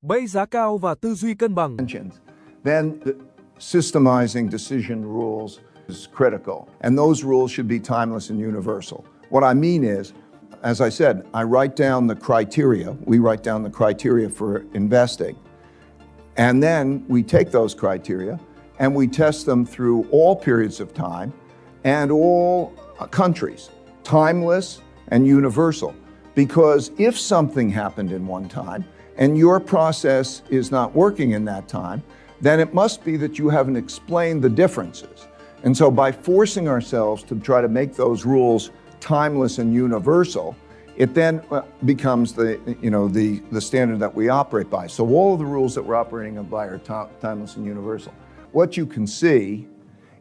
Bẫy giá cao và tư duy cân bằng. Then systemizing decision rules is critical, and those rules should be timeless and universal. What I mean is, as I said, I write down the criteria. We write down the criteria for investing. And then we take those criteria and we test them through all periods of time and all countries, timeless and universal. Because if something happened in one time and your process is not working in that time, then it must be that you haven't explained the differences. And so by forcing ourselves to try to make those rules timeless and universal, it then becomes the standard that we operate by. So all of the rules that we're operating by are timeless and universal. What you can see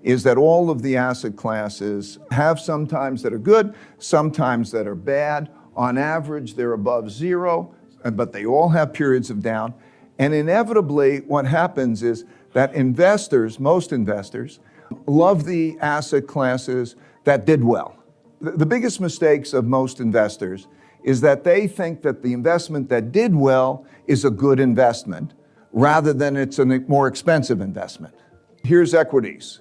is that all of the asset classes have some times that are good, sometimes that are bad. On average, they're above zero, but they all have periods of down. And inevitably, what happens is that investors, most investors, love the asset classes that did well. The biggest mistakes of most investors is that they think that the investment that did well is a good investment rather than it's a more expensive investment. Here's equities,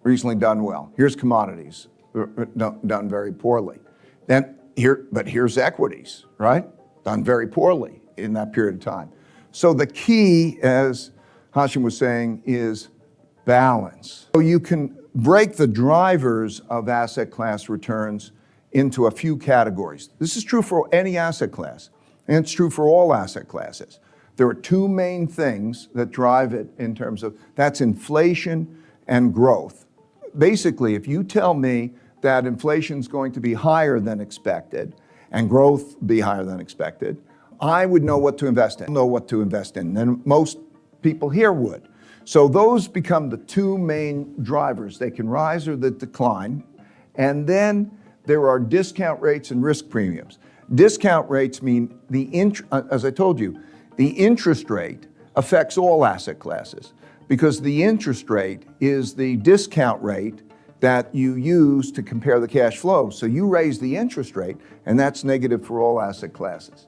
recently done well. Here's commodities, done very poorly. But here's equities, right? Done very poorly in that period of time. So the key, as Hashim was saying, is balance. So you can break the drivers of asset class returns into a few categories. This is true for any asset class, and it's true for all asset classes. There are two main things that drive it in terms of, that's inflation and growth. Basically, if you tell me that inflation is going to be higher than expected and growth be higher than expected, I would know what to invest in, and most people here would. So those become the two main drivers. They can rise or they decline. And then there are discount rates and risk premiums. Discount rates mean, as I told you, the interest rate affects all asset classes because the interest rate is the discount rate that you use to compare the cash flow. So you raise the interest rate, and that's negative for all asset classes.